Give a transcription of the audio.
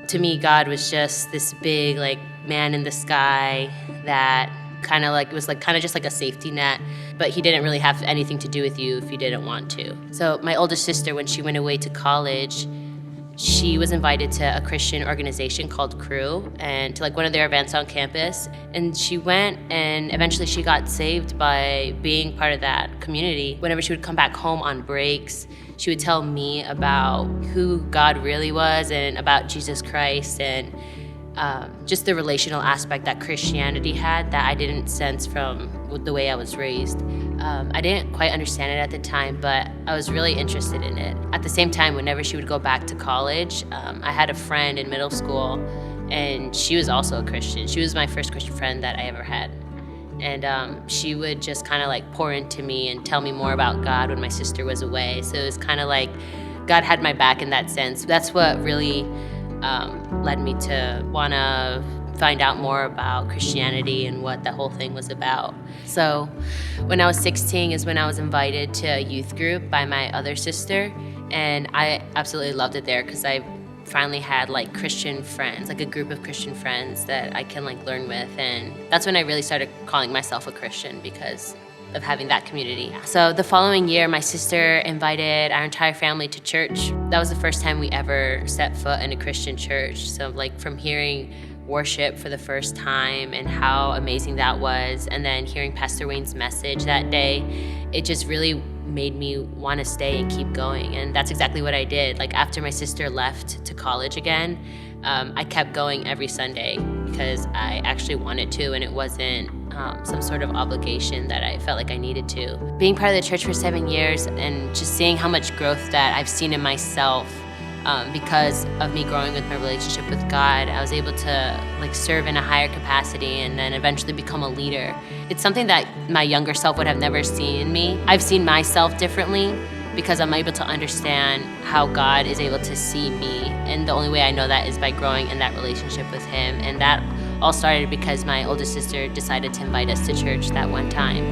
To me, God was just this big, like, man in the sky that kind of like was like kind of just like a safety net, but he didn't really have anything to do with you if you didn't want to. So my older sister, when she went away to college, she was invited to a Christian organization called Crew and to like one of their events on campus. And she went and eventually she got saved by being part of that community. Whenever she would come back home on breaks, she would tell me about who God really was and about Jesus Christ and just the relational aspect that Christianity had that I didn't sense from the way I was raised. I didn't quite understand it at the time, but I was really interested in it. At the same time, whenever she would go back to college, I had a friend in middle school, and she was also a Christian. She was my first Christian friend that I ever had. And she would just kind of like pour into me and tell me more about God when my sister was away. So it was kind of like God had my back in that sense. That's what really led me to want to find out more about Christianity and what the whole thing was about. So when I was 16 is when I was invited to a youth group by my other sister, and I absolutely loved it there because I finally had like Christian friends, like a group of Christian friends that I can like learn with, and that's when I really started calling myself a Christian because of having that community. So the following year, my sister invited our entire family to church. That was the first time we ever set foot in a Christian church. So like from hearing worship for the first time and how amazing that was, and then hearing Pastor Wayne's message that day, it just really made me want to stay and keep going. And that's exactly what I did. Like after my sister left to college again, I kept going every Sunday because I actually wanted to, and it wasn't some sort of obligation that I felt like I needed to. Being part of the church for 7 years and just seeing how much growth that I've seen in myself because of me growing with my relationship with God, I was able to like serve in a higher capacity and then eventually become a leader. It's something that my younger self would have never seen in me. I've seen myself differently because I'm able to understand how God is able to see me. And the only way I know that is by growing in that relationship with Him. And that all started because my older sister decided to invite us to church that one time.